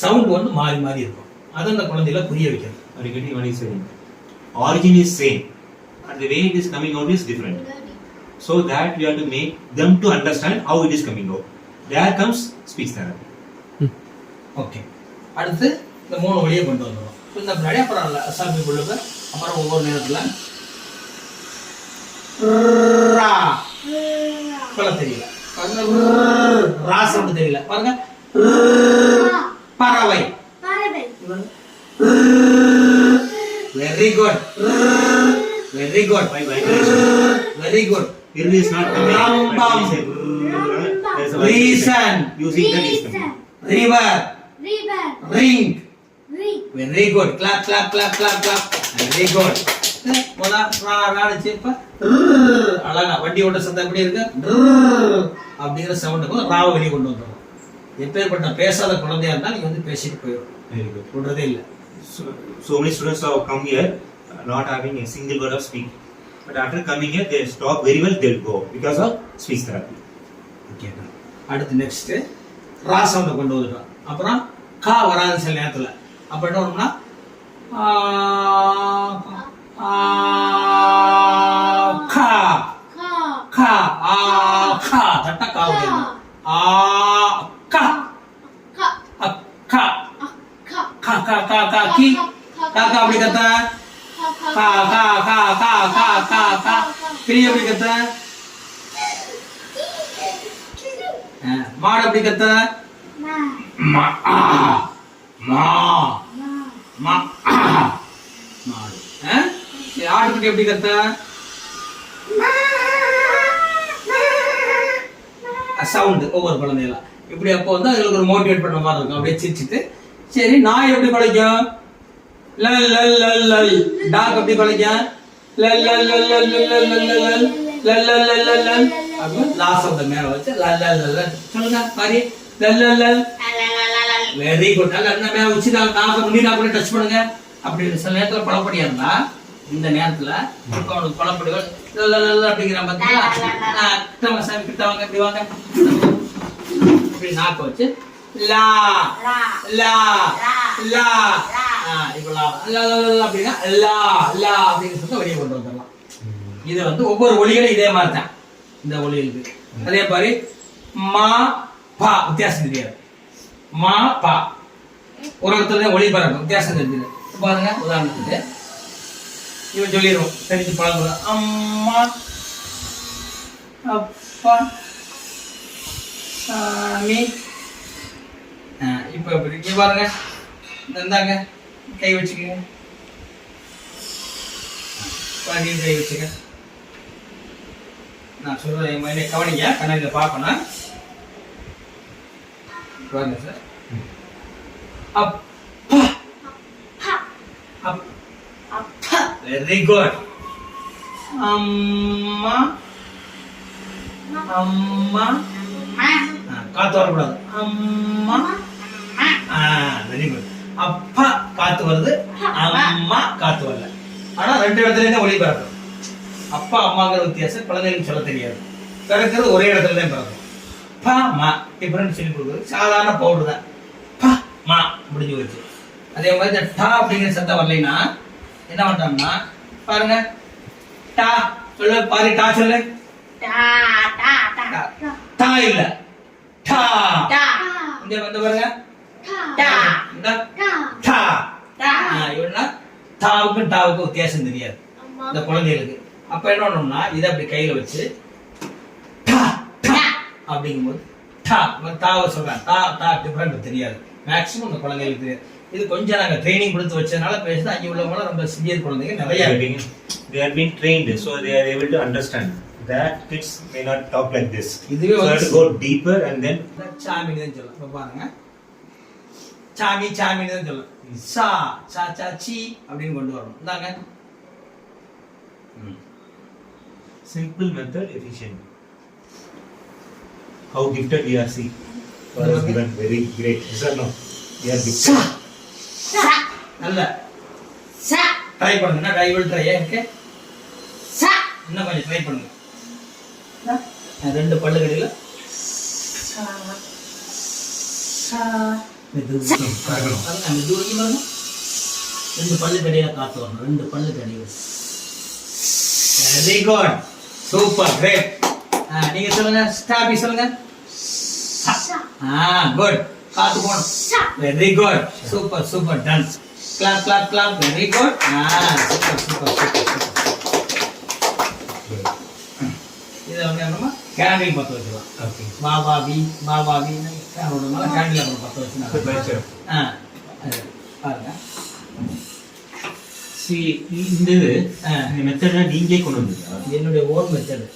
Sound வந்து மாறி மாறி இருக்கும். அதை அந்த குழந்தையில புரிய வைக்கிறது. Are you getting what he's saying? Origin is same, and the way it is coming out is different. So that we have to make them to understand how it is coming out. There comes speech therapy. Okay, அடுத்து இந்த 3 வழியை கொண்டு வந்துடும். இந்த முன்னாடி அப்புறம் அசாமி புள்ளுங்க. அப்புறம் ஒவ்வொரு நேரத்துல ரா சொல்ல தெரியல பாருங்க, ரா சவுண்ட் தெரியல பாருங்க. பறவை, very good, very good, very good. It is not coming. Reason, using that is coming. river, ring, very good. Clap, clap, clap, clap, clap. Very good. போடா ரா ராடிச்சு. இப்ப அழகா வண்டி ஓட்ட சத்தம் எப்படி இருக்கு, அப்படிங்கிற சவுண்டுக்கு ராவ வெளியே கொண்டு வந்துடும். எப்பேற்பட்ட பேசாத குழந்தையா இருந்தா நீங்க வந்து பேசிட்டு போயிடும். Very good. விடுறதே இல்லை. So many students have come here not having a single word of speak, but after coming here they stop very well, they'll go because of speech therapy. Okay, அடுத்து நெக்ஸ்ட் ரா சவுண்டை கொண்டு வந்துட்டோம். அப்புறம் கா வராது சில நேரத்துல. அப்ப என்ன வரும்னா கா கா கா தட்ட கா வருது. கா கா கா கா கா கா கி கா கா அப்படி கத்த. கா கா கா கா கா கா கா கிளி அப்படி கத்த. மாடு அப்படி கத்த. மா மா மா மாடு. ஆட்டுக்குட்டி எப்படி கத்த. சவுண்ட் ஒவ்வொரு குழந்தைகளா இப்படி. அப்போ வந்து அதுங்களுக்கு ஒரு மோட்டிவேட் பண்ண மாதிரி இருக்கும். அப்படியே சிரிச்சிட்டு சரி. நாய் எப்படி குலைக்கும், லல் லல் லல் லல். டாக் எப்படி குலைக்கும், லல் லல் லல் லல் லல் லல் லல் லல் லல் லல் லல் லல். அப்போ லாஸ்ட் ஆஃப் த மேல வச்சு லல் லல் லல் சொல்லுங்க மாதிரி. லல் லல் லல். Very good. நல்ல என்ன மேல வச்சு நாக்கு முடி நாக்கு டச் பண்ணுங்க. அப்படி சில நேரத்துல குழப்படியா இருந்தா இந்த நேரத்துல அவனுக்கு குழப்படிகள் அப்படிங்கிற பார்த்தீங்களா. சாமி கிட்ட வாங்க, இப்படி வாங்க, இப்படி நாக்க வச்சு லா லா லா அப்படின்னா லா லா அப்படின்னு சொல்லி வெளியே கொண்டு வந்துடலாம். இதை வந்து ஒவ்வொரு ஒலிகளும் இதே மாதிரி தான். இந்த ஒலிகளுக்கு அதே மாதிரி மா பா வித்தியாசம் தெரியாது. மா பா ஒரு இடத்துல ஒளி பறக்கும், வித்தியாசம் தெரிஞ்சது. பாருங்க, உதாரணத்துக்கு இவன் சொல்லிடுவோம் தெரிஞ்சு பழகுறோம். அம்மா அப்பா சாமி. இப்ப எப்படி இங்க பாருங்க, இந்தாங்க கை வச்சுக்கங்க, கை வச்சுக்க. நான் சொல்றேன் என் மைனை கவனிங்க, கண்ணாடியில பார்க்கணும். பாருங்க சார். அப்பா அப்பா, வெரி குட். அம்மா அம்மா, காத்து வரக்கூடாது. அம்மா, வெரி குட். அப்பா காத்து வருது, அம்மா காத்து வரல. ஆனா ரெண்டு இடத்துல ஒளி பறக்கும். அப்பா அம்மாங்கிற வித்தியாசம் குழந்தைகளுக்கு சொல்ல தெரியாது. பிறக்கிறது ஒரே இடத்துல தான் பிறக்கும். பா மா டிஃபரன்ஸ் சொல்லி கொடுக்குறது சாதாரண பவுடர் தான். பா மா முடிஞ்சு வச்சு. அதே மாதிரி இந்த டா அப்படிங்கிற சத்தம் வரலைன்னா என்ன பண்றாங்கன்னா பாருங்க, டா சொல்லு பாரு, டா சொல்லு. டா இல்ல, டா. இங்க வந்து பாருங்க, தாவுக்கும் டாவுக்கும் வித்தியாசம் தெரியாது இந்த குழந்தைகளுக்கு. அப்ப என்ன பண்ணணும்னா இதை அப்படி கையில வச்சு அப்படிங்கும்போது தாவை சொல்றேன். தா டிஃபரெண்ட் தெரியாது மேக்சிமம் இந்த குழந்தைகளுக்கு தெரியாது. இது கொஞ்சம் நாங்க ட்ரைனிங் கொடுத்து வச்சதுனால பேசுது. அங்கே உள்ளவங்க ரொம்ப சிவியர் குழந்தைங்க நிறைய they have been trained, so they are able to understand that kids may not talk like this. இதுவே so have to go deeper and then சாமின்னு தான் சொல்லலாம். இப்ப பாருங்க, சாமி சாமின்னு தான் சொல்லலாம். சா சா சா சி அப்படின்னு கொண்டு வரணும். இந்தாங்க simple method, efficient. How gifted we are, see. God has given very great. Yes or no? We are gifted. நல்ல ட்ரை பண்ணுங்க. Try will try. ஓகே, இன்னும் கொஞ்சம் ட்ரை பண்ணுங்க. ரெண்டு பல்லு கடையில் பாருங்க மெது வரைக்கும் பாருங்க. 2 பல்லுக்கு இடையில காத்து வரணும். 2 பல்லுக்கு இடையில. Very good, super, great. நீங்க சொல்லுங்க, ஸ்டாபி சொல்லுங்க. குட், காத்து போணும். Very good, super super, done. Clap clap clap, very good. Super super super. இதை வந்து என்னமா கேண்டில் பற்ற வச்சுக்கலாம். ஓகே. பாபாவி கேண்டில் அப்புறம் பற்ற வச்சு பாருங்க. இந்த மெத்தட் நீங்களே கொண்டு வந்தீங்களா? என்னுடைய ஓன் மெத்தட்.